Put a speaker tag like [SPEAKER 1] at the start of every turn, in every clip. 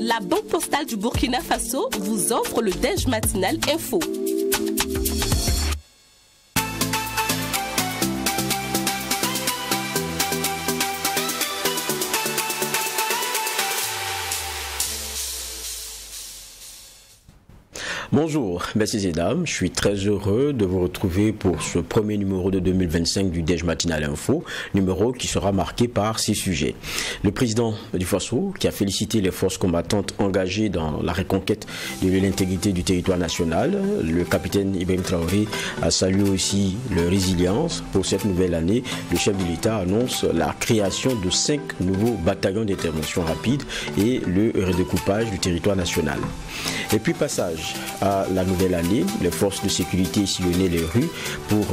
[SPEAKER 1] La Banque Postale du Burkina Faso vous offre le Déj Matinal Info.
[SPEAKER 2] Bonjour, messieurs et dames, je suis très heureux de vous retrouver pour ce premier numéro de 2025 du Déj Matinal Info, numéro qui sera marqué par 6 sujets. Le président du Faso, qui a félicité les forces combattantes engagées dans la reconquête de l'intégrité du territoire national. Le capitaine Ibrahim Traoré a salué aussi leur résilience. Pour cette nouvelle année, le chef de l'État annonce la création de 5 nouveaux bataillons d'intervention rapide et le redécoupage du territoire national. Et puis passage à la nouvelle année, les forces de sécurité sillonnaient les rues pour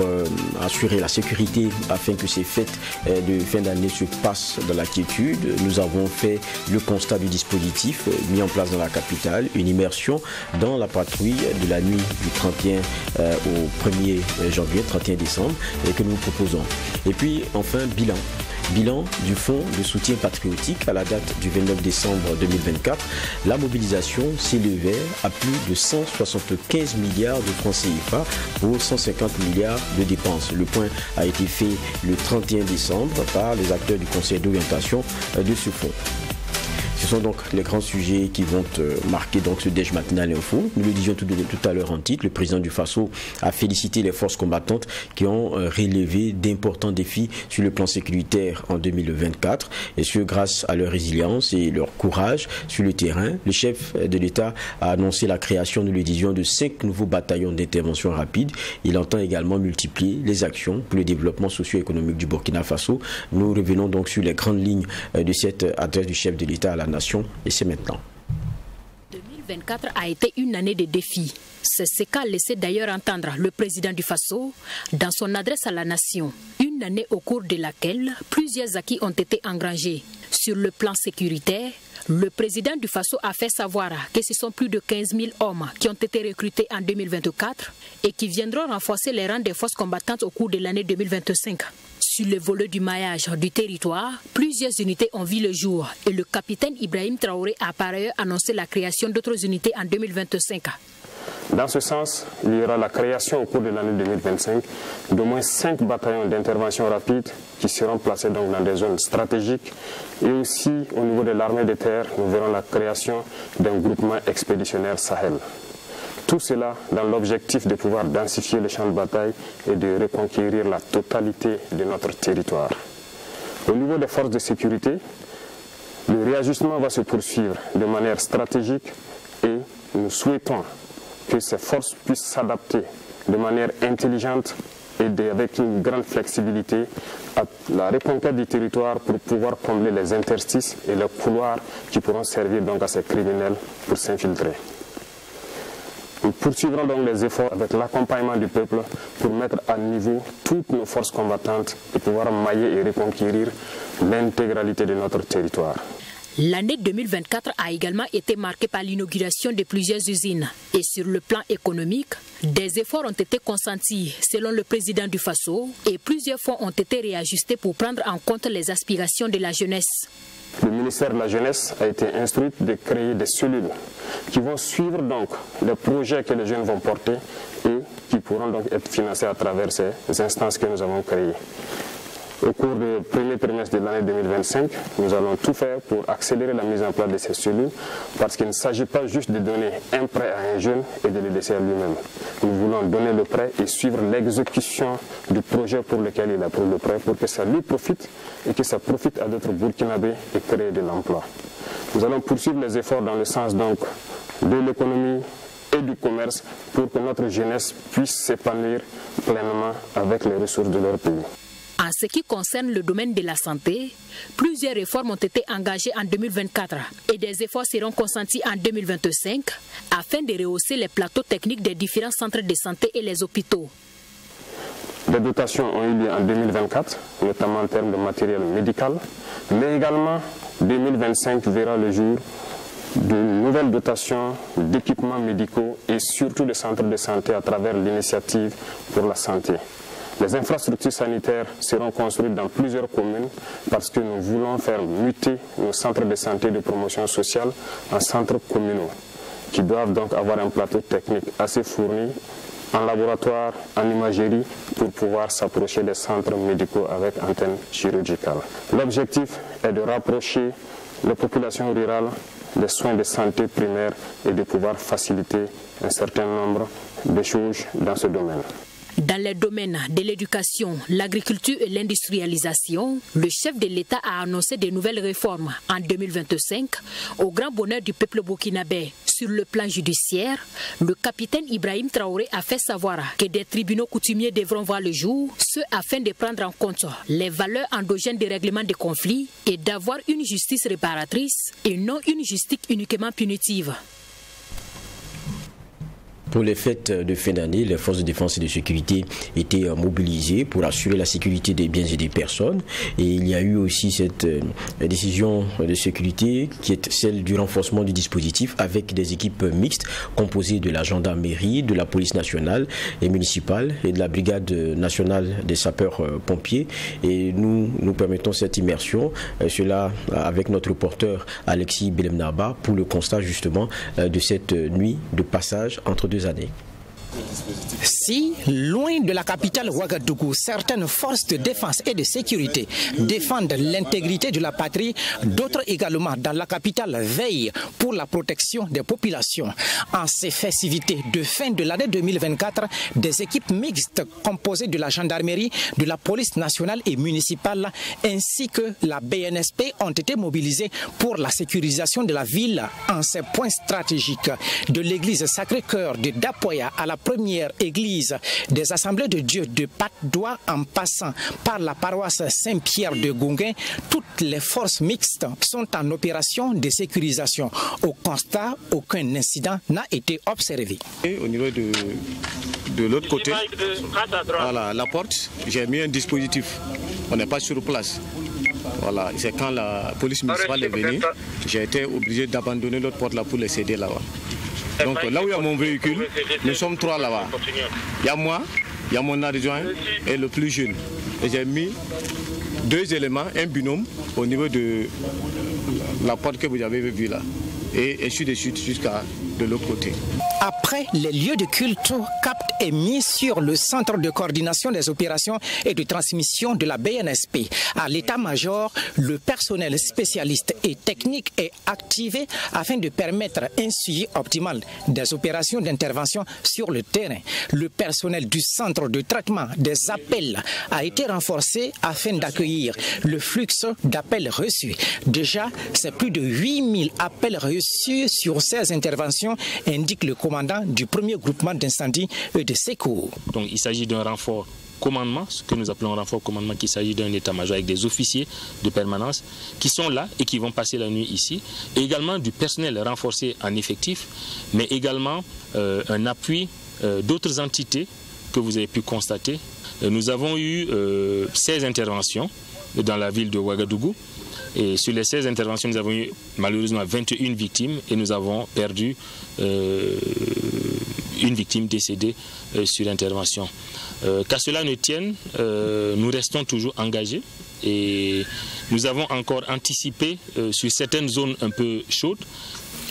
[SPEAKER 2] assurer la sécurité afin que ces fêtes de fin d'année se passent dans la quiétude. Nous avons fait le constat du dispositif mis en place dans la capitale, une immersion dans la patrouille de la nuit du 31 au 1er janvier, 31 décembre, et que nous vous proposons. Et puis enfin, bilan du fonds de soutien patriotique à la date du 29 décembre 2024. La mobilisation s'élevait à plus de 175 milliards de francs CFA pour 150 milliards de dépenses. Le point a été fait le 31 décembre par les acteurs du conseil d'orientation de ce fonds. Ce sont donc les grands sujets qui vont marquer donc ce Déj Matinal Info. Nous le disions tout à l'heure en titre, le président du Faso a félicité les forces combattantes qui ont relevé d'importants défis sur le plan sécuritaire en 2024, et ce grâce à leur résilience et leur courage sur le terrain. Le chef de l'État a annoncé la création, nous le disions, de 5 nouveaux bataillons d'intervention rapide. Il entend également multiplier les actions pour le développement socio-économique du Burkina Faso. Nous revenons donc sur les grandes lignes de cette adresse du chef de l'État à la nation, et c'est maintenant.
[SPEAKER 3] 2024 a été une année de défis. C'est ce qu'a laissé d'ailleurs entendre le président du Faso dans son adresse à la nation. Une année au cours de laquelle plusieurs acquis ont été engrangés. Sur le plan sécuritaire, le président du Faso a fait savoir que ce sont plus de 15 000 hommes qui ont été recrutés en 2024 et qui viendront renforcer les rangs des forces combattantes au cours de l'année 2025. Sur le volet du maillage du territoire, plusieurs unités ont vu le jour et le capitaine Ibrahim Traoré a par ailleurs annoncé la création d'autres unités en 2025.
[SPEAKER 4] Dans ce sens, il y aura la création au cours de l'année 2025 d'au moins 5 bataillons d'intervention rapide qui seront placés donc dans des zones stratégiques, et aussi au niveau de l'armée de terre, nous verrons la création d'un groupement expéditionnaire Sahel. Tout cela dans l'objectif de pouvoir densifier le champ de bataille et de reconquérir la totalité de notre territoire. Au niveau des forces de sécurité, le réajustement va se poursuivre de manière stratégique et nous souhaitons que ces forces puissent s'adapter de manière intelligente et avec une grande flexibilité à la reconquête du territoire pour pouvoir combler les interstices et les couloirs qui pourront servir donc à ces criminels pour s'infiltrer. Nous poursuivrons donc les efforts avec l'accompagnement du peuple pour mettre à niveau toutes nos forces combattantes et pouvoir mailler et reconquérir l'intégralité de notre territoire.
[SPEAKER 3] L'année 2024 a également été marquée par l'inauguration de plusieurs usines. Et sur le plan économique, des efforts ont été consentis selon le président du Faso et plusieurs fonds ont été réajustés pour prendre en compte les aspirations de la jeunesse.
[SPEAKER 4] Le ministère de la Jeunesse a été instruit de créer des cellules qui vont suivre donc les projets que les jeunes vont porter et qui pourront donc être financés à travers ces instances que nous avons créées. Au cours du premier trimestre de l'année 2025, nous allons tout faire pour accélérer la mise en place de ces cellules, parce qu'il ne s'agit pas juste de donner un prêt à un jeune et de le laisser à lui-même. Nous voulons donner le prêt et suivre l'exécution du projet pour lequel il a pris le prêt, pour que ça lui profite et que ça profite à d'autres Burkinabés et créer de l'emploi. Nous allons poursuivre les efforts dans le sens donc de l'économie et du commerce pour que notre jeunesse puisse s'épanouir pleinement avec les ressources de leur pays.
[SPEAKER 3] En ce qui concerne le domaine de la santé, plusieurs réformes ont été engagées en 2024 et des efforts seront consentis en 2025 afin de rehausser les plateaux techniques des différents centres de santé et les hôpitaux.
[SPEAKER 4] Des dotations ont eu lieu en 2024, notamment en termes de matériel médical, mais également 2025 verra le jour de nouvelles dotations d'équipements médicaux et surtout de centres de santé à travers l'initiative pour la santé. Les infrastructures sanitaires seront construites dans plusieurs communes parce que nous voulons faire muter nos centres de santé et de promotion sociale en centres communaux qui doivent donc avoir un plateau technique assez fourni en laboratoire, en imagerie pour pouvoir s'approcher des centres médicaux avec antenne chirurgicale. L'objectif est de rapprocher les populations rurales des soins de santé primaires et de pouvoir faciliter un certain nombre de choses dans ce domaine.
[SPEAKER 3] Dans les domaines de l'éducation, l'agriculture et l'industrialisation, le chef de l'État a annoncé de nouvelles réformes en 2025 au grand bonheur du peuple burkinabé. Sur le plan judiciaire, le capitaine Ibrahim Traoré a fait savoir que des tribunaux coutumiers devront voir le jour, ce afin de prendre en compte les valeurs endogènes des règlements de conflits et d'avoir une justice réparatrice et non une justice uniquement punitive.
[SPEAKER 2] Pour les fêtes de fin d'année, les forces de défense et de sécurité étaient mobilisées pour assurer la sécurité des biens et des personnes. Et il y a eu aussi cette décision de sécurité qui est celle du renforcement du dispositif avec des équipes mixtes composées de la gendarmerie, de la police nationale et municipale et de la brigade nationale des sapeurs-pompiers. Et nous permettons cette immersion, cela avec notre reporter Alexis Belemnaba pour le constat justement de cette nuit de passage entre deux années.
[SPEAKER 5] Si, loin de la capitale Ouagadougou, certaines forces de défense et de sécurité défendent l'intégrité de la patrie, d'autres également dans la capitale veillent pour la protection des populations. En ces festivités de fin de l'année 2024, des équipes mixtes composées de la gendarmerie, de la police nationale et municipale ainsi que la BNSP ont été mobilisées pour la sécurisation de la ville en ces points stratégiques. De l'église Sacré-Cœur de Dapoya à la première église des Assemblées de Dieu de Patte-d'Oie en passant par la paroisse Saint-Pierre de Gonguin, toutes les forces mixtes sont en opération de sécurisation. Au constat, aucun incident n'a été observé.
[SPEAKER 6] Et au niveau de l'autre côté, voilà, la porte, j'ai mis un dispositif. On n'est pas sur place. Voilà, c'est quand la police municipale est venue, j'ai été obligé d'abandonner l'autre porte là pour les céder là-bas. Donc là où il y a mon véhicule, nous sommes trois là-bas. Il y a moi, il y a mon adjoint et le plus jeune. Et j'ai mis deux éléments, un binôme au niveau de la porte que vous avez vue là. Et ainsi de suite jusqu'à de l'autre côté.
[SPEAKER 5] Après, les lieux de culte, cap est mis sur le centre de coordination des opérations et de transmission de la BNSP. À l'état-major, le personnel spécialiste et technique est activé afin de permettre un suivi optimal des opérations d'intervention sur le terrain. Le personnel du centre de traitement des appels a été renforcé afin d'accueillir le flux d'appels reçus. Déjà, c'est plus de 8000 appels reçus sur 16 interventions, indique le commandant du premier groupement d'incendie et de secours.
[SPEAKER 7] Donc il s'agit d'un renfort commandement, ce que nous appelons renfort commandement, qu'il s'agit d'un état-major avec des officiers de permanence qui sont là et qui vont passer la nuit ici. Et également du personnel renforcé en effectif, mais également un appui d'autres entités que vous avez pu constater. Nous avons eu 16 interventions dans la ville de Ouagadougou. Et sur les 16 interventions, nous avons eu malheureusement 21 victimes et nous avons perdu une victime décédée sur intervention. Qu'à cela ne tienne, nous restons toujours engagés et nous avons encore anticipé sur certaines zones un peu chaudes.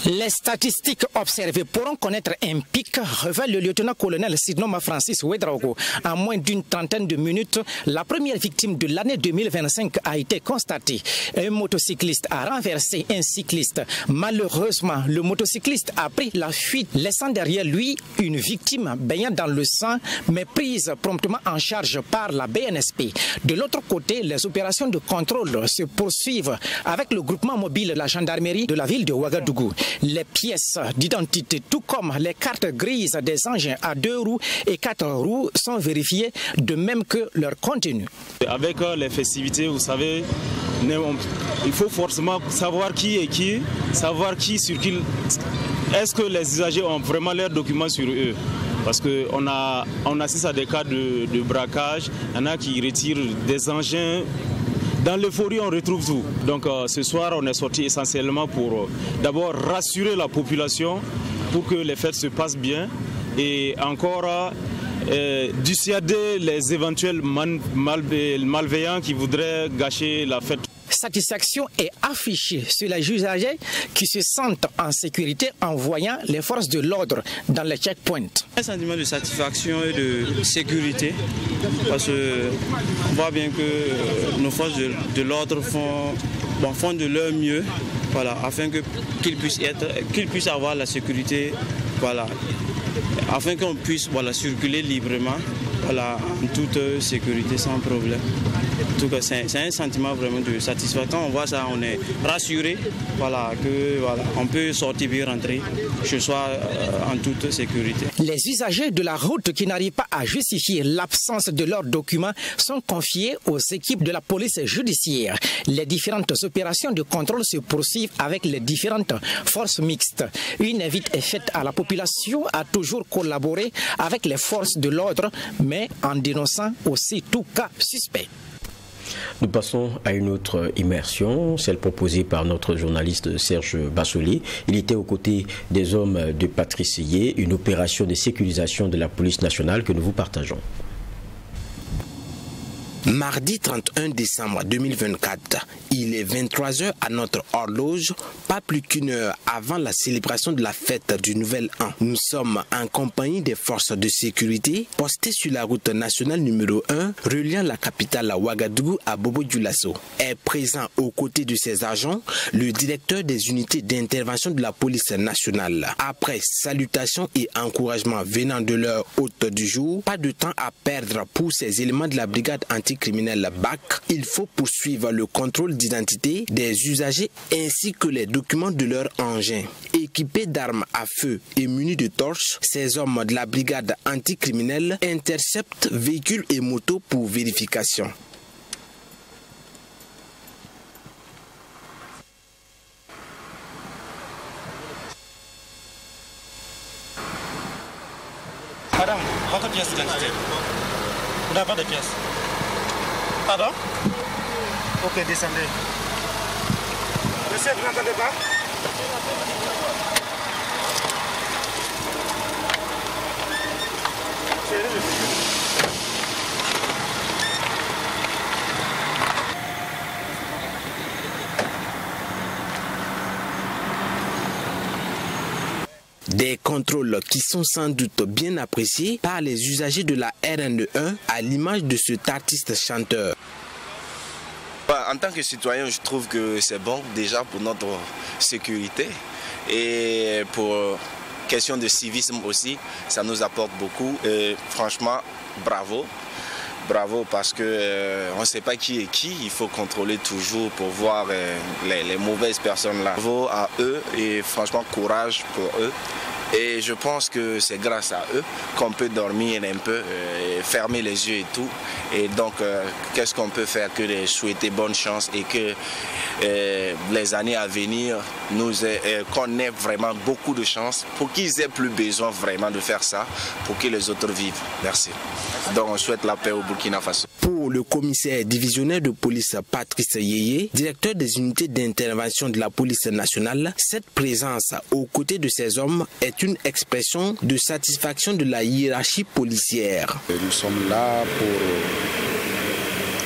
[SPEAKER 5] Les statistiques observées pourront connaître un pic, révèle le lieutenant-colonel Sidnoma Francis Ouedraogo. En moins d'une trentaine de minutes, la première victime de l'année 2025 a été constatée. Un motocycliste a renversé un cycliste. Malheureusement, le motocycliste a pris la fuite, laissant derrière lui une victime baignant dans le sang, mais prise promptement en charge par la BNSP. De l'autre côté, les opérations de contrôle se poursuivent avec le groupement mobile de la gendarmerie de la ville de Ouagadougou. Les pièces d'identité, tout comme les cartes grises des engins à 2 roues et 4 roues, sont vérifiées, de même que leur contenu.
[SPEAKER 8] Avec les festivités, vous savez, il faut forcément savoir qui est qui, savoir qui circule. Est-ce que les usagers ont vraiment leurs documents sur eux? Parce qu'on assiste à des cas de braquage, il y en a qui retirent des engins. Dans l'euphorie, on retrouve tout. Donc ce soir, on est sorti essentiellement pour d'abord rassurer la population pour que les fêtes se passent bien et encore dissuader les éventuels malveillants qui voudraient gâcher la fête.
[SPEAKER 5] Satisfaction est affichée sur les usagers qui se sentent en sécurité en voyant les forces de l'ordre dans les checkpoints.
[SPEAKER 9] Un sentiment de satisfaction et de sécurité parce qu'on voit bien que nos forces de l'ordre font de leur mieux, voilà, afin qu'ils puissent avoir la sécurité, voilà, afin qu'on puisse, voilà, circuler librement, voilà, en toute sécurité sans problème. En tout cas, c'est un sentiment vraiment de satisfaction. Quand on voit ça, on est rassuré, voilà, que voilà, on peut sortir et rentrer chez soi en toute sécurité.
[SPEAKER 5] Les usagers de la route qui n'arrivent pas à justifier l'absence de leurs documents sont confiés aux équipes de la police judiciaire. Les différentes opérations de contrôle se poursuivent avec les différentes forces mixtes. Une invite est faite à la population à toujours collaborer avec les forces de l'ordre, mais en dénonçant aussi tout cas suspect.
[SPEAKER 2] Nous passons à une autre immersion, celle proposée par notre journaliste Serge Bassoli. Il était aux côtés des hommes de Patrice Yé, une opération de sécurisation de la police nationale que nous vous partageons.
[SPEAKER 10] Mardi 31 décembre 2024, il est 23h à notre horloge, pas plus qu'une heure avant la célébration de la fête du Nouvel An. Nous sommes en compagnie des forces de sécurité postées sur la route nationale numéro 1 reliant la capitale Ouagadougou à Bobo-Dioulasso. Est présent aux côtés de ces agents le directeur des unités d'intervention de la police nationale. Après salutations et encouragements venant de leur hôte du jour, pas de temps à perdre pour ces éléments de la brigade anticriminelle BAC. Il faut poursuivre le contrôle d'identité des usagers ainsi que les documents de leur engin. Équipés d'armes à feu et munis de torches, ces hommes de la brigade anticriminelle interceptent véhicules et motos pour vérification.
[SPEAKER 11] Madame, votre pièce d'identité. Vous n'avez pas de pièce. Pardon? Ok, descendez. Monsieur, vous n'entendez pas?
[SPEAKER 10] Des contrôles qui sont sans doute bien appréciés par les usagers de la RN1 à l'image de cet artiste chanteur.
[SPEAKER 12] En tant que citoyen, je trouve que c'est bon déjà pour notre sécurité et pour question de civisme aussi, ça nous apporte beaucoup. Et franchement, bravo. Bravo parce que on ne sait pas qui est qui, il faut contrôler toujours pour voir les mauvaises personnes là. Bravo à eux et franchement courage pour eux. Et je pense que c'est grâce à eux qu'on peut dormir un peu, fermer les yeux et tout. Et donc, qu'est-ce qu'on peut faire que de souhaiter bonne chance et que les années à venir, qu'on ait vraiment beaucoup de chance pour qu'ils aient plus besoin vraiment de faire ça, pour que les autres vivent. Merci. Donc, on souhaite la paix au Burkina Faso.
[SPEAKER 10] Pour le commissaire divisionnaire de police Patrice Yé, directeur des unités d'intervention de la police nationale, cette présence aux côtés de ces hommes est une expression de satisfaction de la hiérarchie policière.
[SPEAKER 13] Nous sommes là pour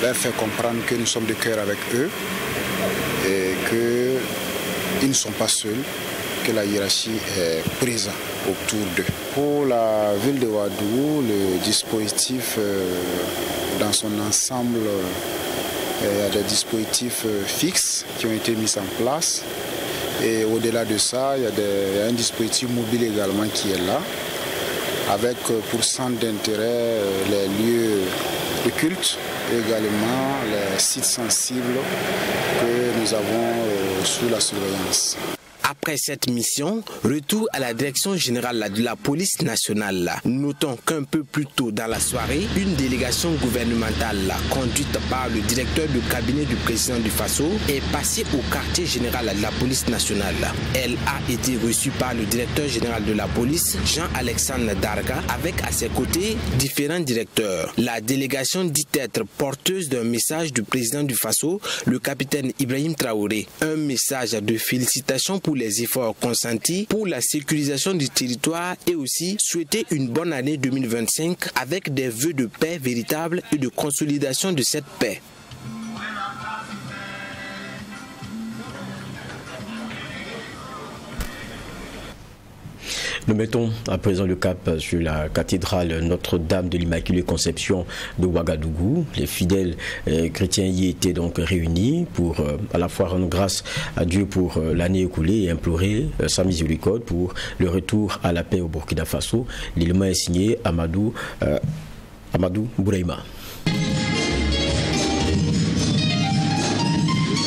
[SPEAKER 13] leur faire comprendre que nous sommes de cœur avec eux et qu'ils ne sont pas seuls, que la hiérarchie est présente autour d'eux. Pour la ville de Ouagadougou, le dispositif dans son ensemble, il y a des dispositifs fixes qui ont été mis en place. Et au-delà de ça, il y a un dispositif mobile également qui est là, avec pour centre d'intérêt les lieux de culte et également les sites sensibles que nous avons sous la surveillance.
[SPEAKER 10] Après cette mission, retour à la direction générale de la police nationale. Notons qu'un peu plus tôt dans la soirée, une délégation gouvernementale conduite par le directeur de cabinet du président du Faso est passée au quartier général de la police nationale. Elle a été reçue par le directeur général de la police, Jean-Alexandre Darga, avec à ses côtés différents directeurs. La délégation dit être porteuse d'un message du président du Faso, le capitaine Ibrahim Traoré. Un message de félicitations pour pour les efforts consentis pour la sécurisation du territoire et aussi souhaiter une bonne année 2025 avec des vœux de paix véritable et de consolidation de cette paix.
[SPEAKER 2] Nous mettons à présent le cap sur la cathédrale Notre-Dame de l'Immaculée Conception de Ouagadougou. Les fidèles chrétiens y étaient donc réunis pour à la fois rendre grâce à Dieu pour l'année écoulée et implorer sa miséricorde pour le retour à la paix au Burkina Faso. L'élément est signé Amadou Bouraïma.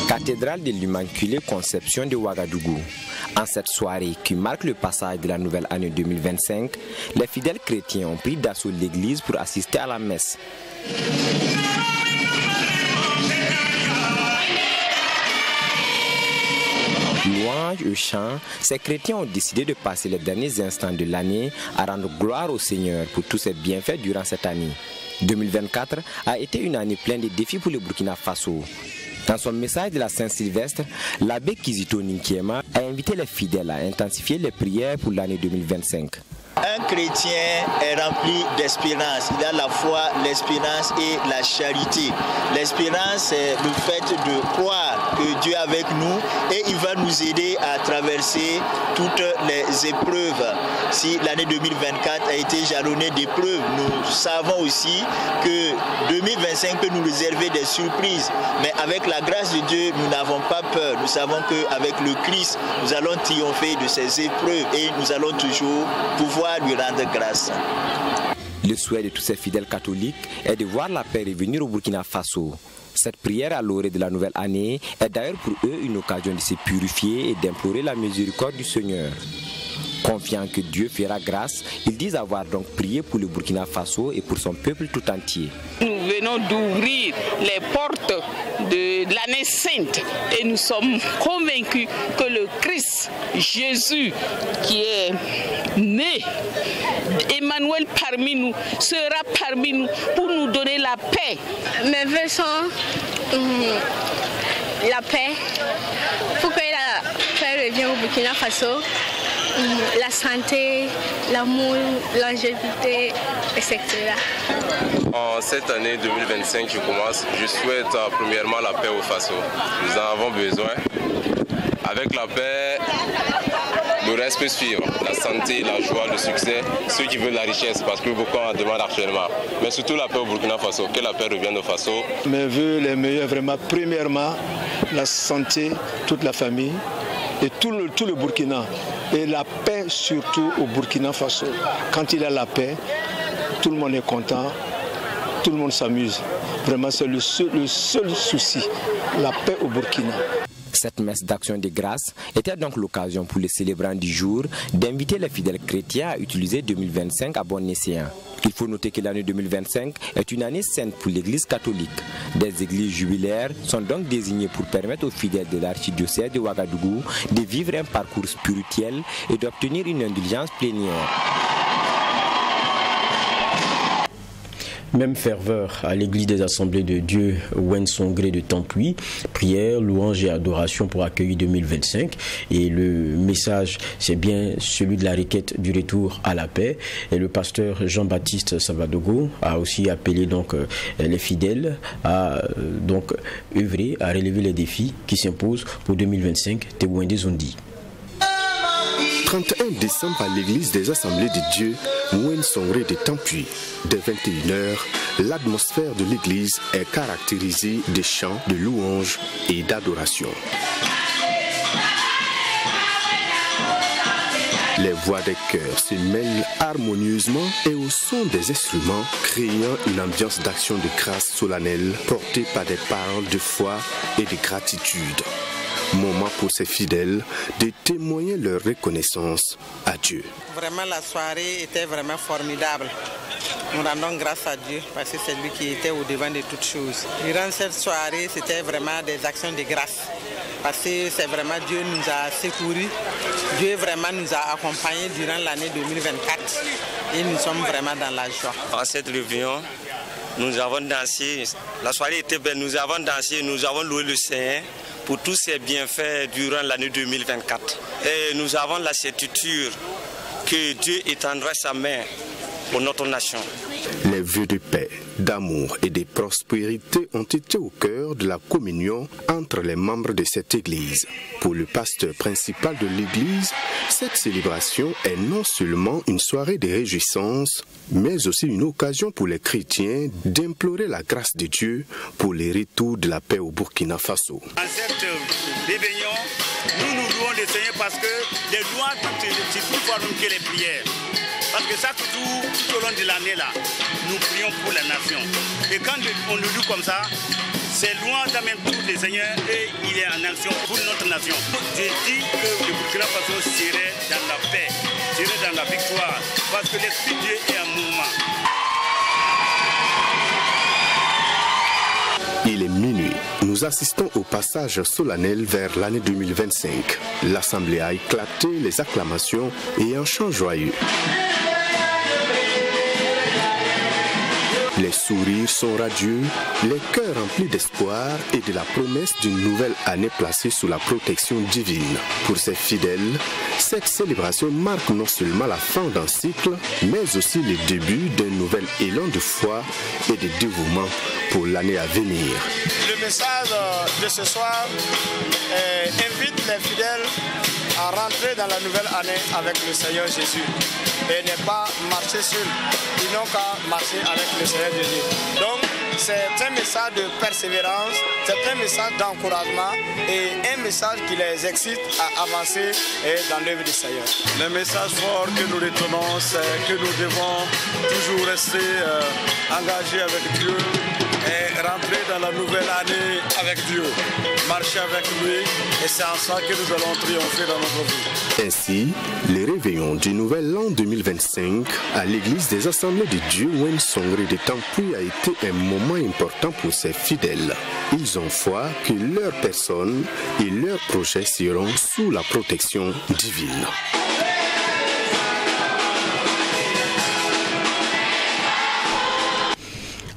[SPEAKER 14] Cathédrale de l'Immaculée Conception de Ouagadougou. En cette soirée qui marque le passage de la nouvelle année 2025, les fidèles chrétiens ont pris d'assaut l'église pour assister à la messe. Louange et chant, ces chrétiens ont décidé de passer les derniers instants de l'année à rendre gloire au Seigneur pour tous ses bienfaits durant cette année. 2024 a été une année pleine de défis pour le Burkina Faso. Dans son message de la Saint-Sylvestre, l'abbé Kizito Ninkiema a invité les fidèles à intensifier les prières pour l'année 2025.
[SPEAKER 15] Un chrétien est rempli d'espérance. Il a la foi, l'espérance et la charité. L'espérance, c'est le fait de croire que Dieu est avec nous et il va nous aider à traverser toutes les épreuves. Si l'année 2024 a été jalonnée d'épreuves, nous savons aussi que 2025 peut nous réserver des surprises. Mais avec la grâce de Dieu, nous n'avons pas peur. Nous savons qu'avec le Christ, nous allons triompher de ces épreuves et nous allons toujours pouvoir lui rendre grâce.
[SPEAKER 14] Le souhait de tous ces fidèles catholiques est de voir la paix revenir au Burkina Faso. Cette prière à l'orée de la nouvelle année est d'ailleurs pour eux une occasion de se purifier et d'implorer la miséricorde du Seigneur. Confiant que Dieu fera grâce, ils disent avoir donc prié pour le Burkina Faso et pour son peuple tout entier.
[SPEAKER 16] Nous venons d'ouvrir les portes de l'année sainte et nous sommes convaincus que le Christ, Jésus, qui est né, Emmanuel parmi nous, sera parmi nous pour nous donner la paix.
[SPEAKER 17] Mes vœux sont la paix, pour que la paix revienne au Burkina Faso. La santé, l'amour, longévité, etc.
[SPEAKER 18] En cette année 2025 qui commence, je souhaite premièrement la paix au Faso. Nous en avons besoin. Avec la paix, le reste peut suivre. La santé, la joie, le succès, ceux qui veulent la richesse, parce que beaucoup en demandent actuellement. Mais surtout la paix au Burkina Faso, que la paix revienne au Faso.
[SPEAKER 19] Mes voeux les meilleurs, vraiment, premièrement, la santé, toute la famille et tout le Burkina. Et la paix surtout au Burkina Faso. Quand il y a la paix, tout le monde est content, tout le monde s'amuse. Vraiment, c'est le seul souci, la paix au Burkina.
[SPEAKER 14] Cette messe d'action de grâce était donc l'occasion pour les célébrants du jour d'inviter les fidèles chrétiens à utiliser 2025 à bon escient. Il faut noter que l'année 2025 est une année sainte pour l'Église catholique. Des églises jubilaires sont donc désignées pour permettre aux fidèles de l'archidiocèse de Ouagadougou de vivre un parcours spirituel et d'obtenir une indulgence plénière.
[SPEAKER 2] Même ferveur à l'église des Assemblées de Dieu Wensongré de Tampuy, prière, louange et adoration pour accueillir 2025. Et le message, c'est bien celui de la requête du retour à la paix. Et le pasteur Jean-Baptiste Savadogo a aussi appelé donc les fidèles à donc œuvrer à relever les défis qui s'imposent pour 2025. Tewende Zondi.
[SPEAKER 20] 31 décembre à l'église des Assemblées de Dieu, Wensongré de Tampuy. Dès 21h, l'atmosphère de l'église est caractérisée de chants, de louanges et d'adoration. Les voix des chœurs se mêlent harmonieusement et au son des instruments, créant une ambiance d'action de grâce solennelle portée par des paroles de foi et de gratitude. Moment pour ces fidèles de témoigner leur reconnaissance à Dieu.
[SPEAKER 21] Vraiment, la soirée était vraiment formidable. Nous rendons grâce à Dieu parce que c'est lui qui était au devant de toutes choses. Durant cette soirée, c'était vraiment des actions de grâce. Parce que c'est vraiment Dieu nous a secourus. Dieu vraiment nous a accompagnés durant l'année 2024. Et nous sommes vraiment dans la joie.
[SPEAKER 22] En cette réunion, nous avons dansé. La soirée était belle. Nous avons dansé, nous avons loué le Seigneur
[SPEAKER 1] pour tous ses bienfaits durant l'année 2024. Et nous avons la certitude que Dieu étendra sa main pour notre nation.
[SPEAKER 20] Les vœux de paix, d'amour et de prospérité ont été au cœur de la communion entre les membres de cette église. Pour le pasteur principal de l'église, cette célébration est non seulement une soirée de réjouissance, mais aussi une occasion pour les chrétiens d'implorer la grâce de Dieu pour le retour de la paix au Burkina Faso.
[SPEAKER 22] En cette réveillon, nous louons le Seigneur parce que les louanges sont plus fortes que les prières. Parce que chaque jour, tout au long de l'année, là, nous prions pour la nation. Et quand on le loue comme ça, c'est louange amène tout le Seigneur et il est en action pour notre nation. Je dis que le Burkina Faso serait dans la paix, serait dans la victoire, parce que l'Esprit de Dieu est en mouvement.
[SPEAKER 20] Il est minuit. Nous assistons au passage solennel vers l'année 2025. L'Assemblée a éclaté les acclamations et un chant joyeux. Les sourires sont radieux, les cœurs remplis d'espoir et de la promesse d'une nouvelle année placée sous la protection divine. Pour ces fidèles, cette célébration marque non seulement la fin d'un cycle, mais aussi le début d'un nouvel élan de foi et de dévouement pour l'année à venir.
[SPEAKER 23] Le message de ce soir invite les fidèles à rentrer dans la nouvelle année avec le Seigneur Jésus et ne pas marcher seul. Ils n'ont qu'à marcher avec le Seigneur Jésus. Donc, c'est un message de persévérance, c'est un message d'encouragement et un message qui les excite à avancer dans l'œuvre du Seigneur.
[SPEAKER 24] Le message fort que nous retenons, c'est que nous devons toujours rester engagés avec Dieu et rentrer dans la nouvelle année avec Dieu, marcher avec lui, et c'est en ça que nous allons triompher dans notre vie.
[SPEAKER 20] Ainsi, le réveillon du nouvel an 2025 à l'église des Assemblées de Dieu Wensongre de Tampui a été un moment important pour ses fidèles. Ils ont foi que leur personne et leurs projets seront sous la protection divine.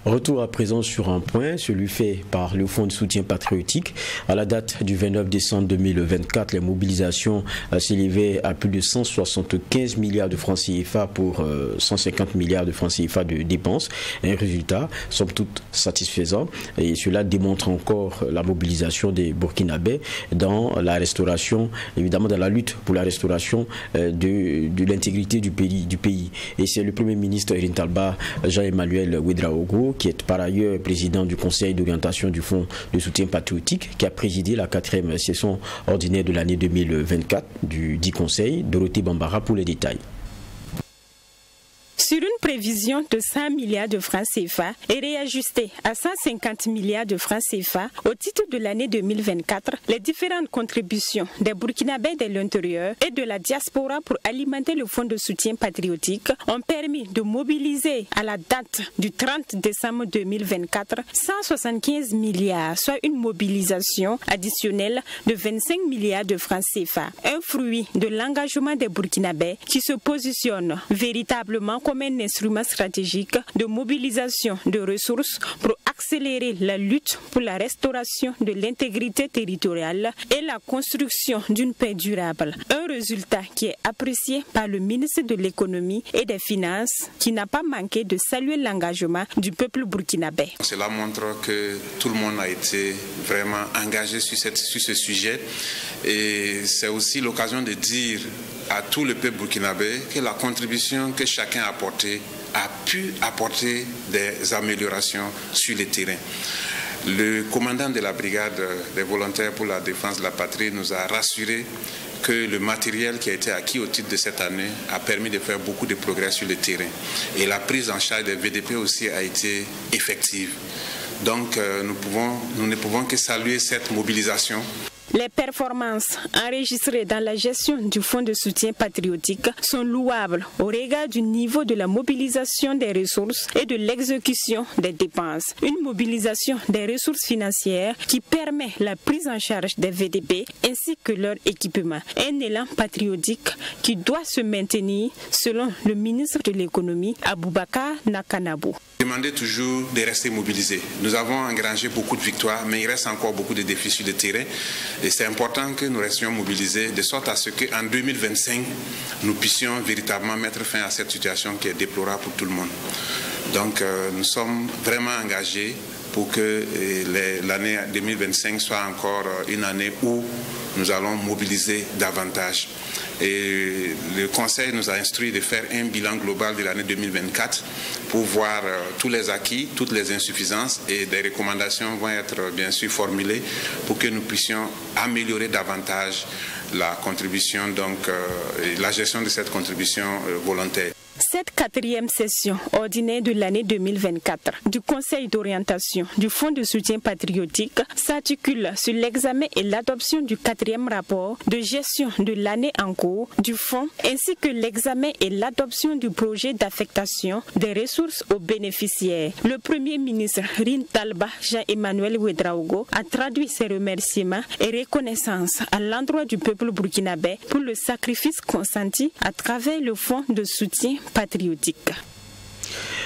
[SPEAKER 2] Retour à présent sur un point, celui fait par le Fonds de soutien patriotique. À la date du 29 décembre 2024, les mobilisations s'élevaient à plus de 175 milliards de francs CFA pour 150 milliards de francs CFA de dépenses. Un résultat, somme toute, satisfaisant. Et cela démontre encore la mobilisation des Burkinabés dans la restauration, évidemment dans la lutte pour la restauration de l'intégrité du pays. Et c'est le Premier ministre Irin Talba, Jean-Emmanuel Ouedraogo, qui est par ailleurs président du Conseil d'orientation du Fonds de soutien patriotique, qui a présidé la 4e session ordinaire de l'année 2024 du dit Conseil. Dorothée Bambara pour les détails.
[SPEAKER 25] Sur une prévision de 100 milliards de francs CFA et réajustée à 150 milliards de francs CFA au titre de l'année 2024, les différentes contributions des Burkinabés de l'intérieur et de la diaspora pour alimenter le fonds de soutien patriotique ont permis de mobiliser à la date du 30 décembre 2024 175 milliards, soit une mobilisation additionnelle de 25 milliards de francs CFA. Un fruit de l'engagement des Burkinabés qui se positionne véritablement comme un instrument stratégique de mobilisation de ressources pour accélérer la lutte pour la restauration de l'intégrité territoriale et la construction d'une paix durable. Un résultat qui est apprécié par le ministre de l'économie et des finances qui n'a pas manqué de saluer l'engagement du peuple burkinabé.
[SPEAKER 26] Cela montre que tout le monde a été vraiment engagé sur ce sujet et c'est aussi l'occasion de dire à tout le peuple burkinabé que la contribution que chacun a apportée a pu apporter des améliorations sur le terrain. Le commandant de la brigade des volontaires pour la défense de la patrie nous a rassuré que le matériel qui a été acquis au titre de cette année a permis de faire beaucoup de progrès sur le terrain. Et la prise en charge des VDP aussi a été effective. Donc nous ne pouvons que saluer cette mobilisation.
[SPEAKER 25] Les performances enregistrées dans la gestion du fonds de soutien patriotique sont louables au regard du niveau de la mobilisation des ressources et de l'exécution des dépenses. Une mobilisation des ressources financières qui permet la prise en charge des VDP ainsi que leur équipement. Un élan patriotique qui doit se maintenir selon le ministre de l'économie Aboubakar Nakanabo.
[SPEAKER 26] Demandez toujours de rester mobilisés. Nous avons engrangé beaucoup de victoires, mais il reste encore beaucoup de défis sur le terrain. Et c'est important que nous restions mobilisés de sorte à ce qu'en 2025, nous puissions véritablement mettre fin à cette situation qui est déplorable pour tout le monde. Donc nous sommes vraiment engagés pour que l'année 2025 soit encore une année où nous allons mobiliser davantage. Et le Conseil nous a instruit de faire un bilan global de l'année 2024 pour voir tous les acquis, toutes les insuffisances, et des recommandations vont être bien sûr formulées pour que nous puissions améliorer davantage la contribution, donc la gestion de cette contribution volontaire.
[SPEAKER 25] Cette 4e session ordinaire de l'année 2024 du Conseil d'orientation du Fonds de soutien patriotique s'articule sur l'examen et l'adoption du 4e rapport de gestion de l'année en cours du Fonds ainsi que l'examen et l'adoption du projet d'affectation des ressources aux bénéficiaires. Le Premier ministre Rintalba Jean-Emmanuel Ouedraogo a traduit ses remerciements et reconnaissances à l'endroit du peuple burkinabé pour le sacrifice consenti à travers le Fonds de soutien patriotique.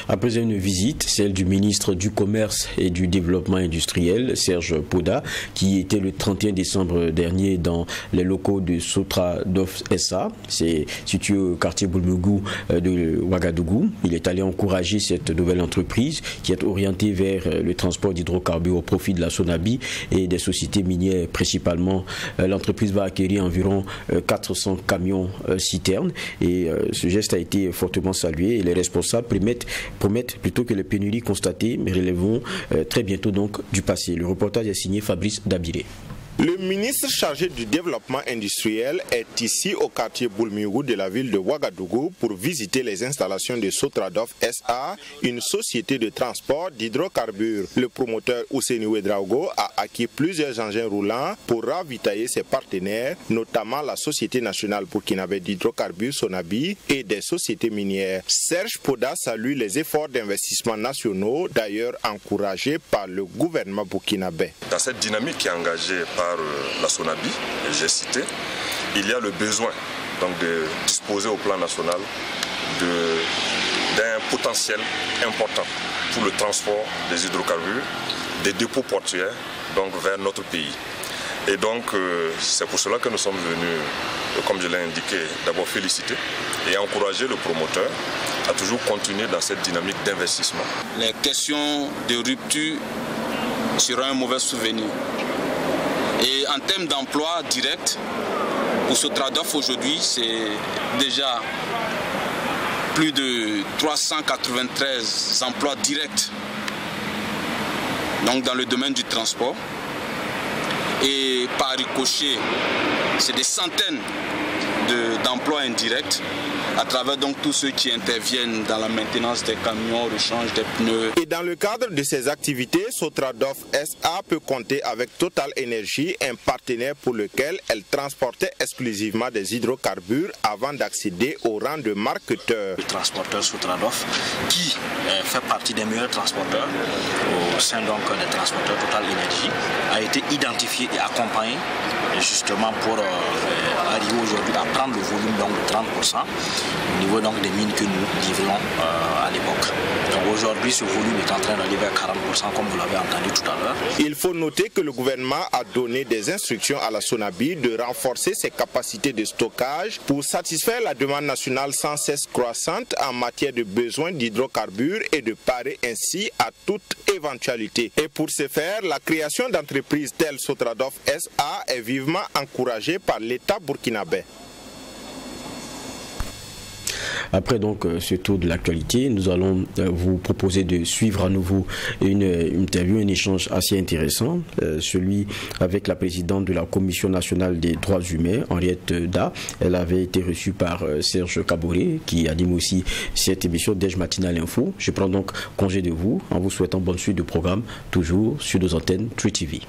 [SPEAKER 2] Après une visite, celle du ministre du Commerce et du Développement industriel, Serge Poda, qui était le 31 décembre dernier dans les locaux de Sotradof SA, c'est situé au quartier Boulmougou de Ouagadougou. Il est allé encourager cette nouvelle entreprise qui est orientée vers le transport d'hydrocarbures au profit de la Sonabi et des sociétés minières principalement. L'entreprise va acquérir environ 400 camions citernes et ce geste a été fortement salué et les responsables promettent plutôt que les pénuries constatées relèveront très bientôt donc du passé. Le reportage est signé Fabrice Dabiré.
[SPEAKER 3] Le ministre chargé du développement industriel est ici au quartier Boulmougou de la ville de Ouagadougou pour visiter les installations de Sotradof SA, une société de transport d'hydrocarbures. Le promoteur Ousseni Ouedraogo a acquis plusieurs engins roulants pour ravitailler ses partenaires, notamment la Société nationale burkinabé d'hydrocarbures Sonabi et des sociétés minières. Serge Poda salue les efforts d'investissement nationaux, d'ailleurs encouragés par le gouvernement burkinabé.
[SPEAKER 4] Dans cette dynamique qui est engagée par la Sonabi, j'ai cité, il y a le besoin donc de disposer au plan national d'un potentiel important pour le transport des hydrocarbures, des dépôts portuaires donc vers notre pays. Et donc c'est pour cela que nous sommes venus, comme je l'ai indiqué, d'abord féliciter et encourager le promoteur à toujours continuer dans cette dynamique d'investissement.
[SPEAKER 6] Les questions de rupture seront un mauvais souvenir. Et en termes d'emploi direct, pour Sotradof aujourd'hui, c'est déjà plus de 393 emplois directs donc dans le domaine du transport. Et par ricochet, c'est des centaines d'emplois indirects à travers donc tous ceux qui interviennent dans la maintenance des camions, rechange des pneus.
[SPEAKER 3] Et dans le cadre de ces activités, Sotradof SA peut compter avec Total Energy, un partenaire pour lequel elle transportait exclusivement des hydrocarbures avant d'accéder au rang de marketeur.
[SPEAKER 7] Le transporteur Sotradof, qui fait partie des meilleurs transporteurs au sein donc des transporteurs Total Energy, a été identifié et accompagné justement pour arriver aujourd'hui à prendre le volume donc de 30% au niveau donc des mines que nous livrions à l'époque. Donc aujourd'hui ce volume est en train d'arriver à 40% comme vous l'avez entendu tout à l'heure.
[SPEAKER 3] Il faut noter que le gouvernement a donné des instructions à la Sonabi de renforcer ses capacités de stockage pour satisfaire la demande nationale sans cesse croissante en matière de besoins d'hydrocarbures et de parer ainsi à toute éventualité. Et pour ce faire, la création d'entreprises telles Sotradof SA est vivement encouragée par l'État burkinabé.
[SPEAKER 2] Après donc ce tour de l'actualité, nous allons vous proposer de suivre à nouveau une interview, un échange assez intéressant, celui avec la présidente de la Commission nationale des droits humains, Henriette Da. Elle avait été reçue par Serge Kaboré, qui anime aussi cette émission Déj Matinal Info. Je prends donc congé de vous en vous souhaitant bonne suite de programme, toujours sur nos antennes True TV.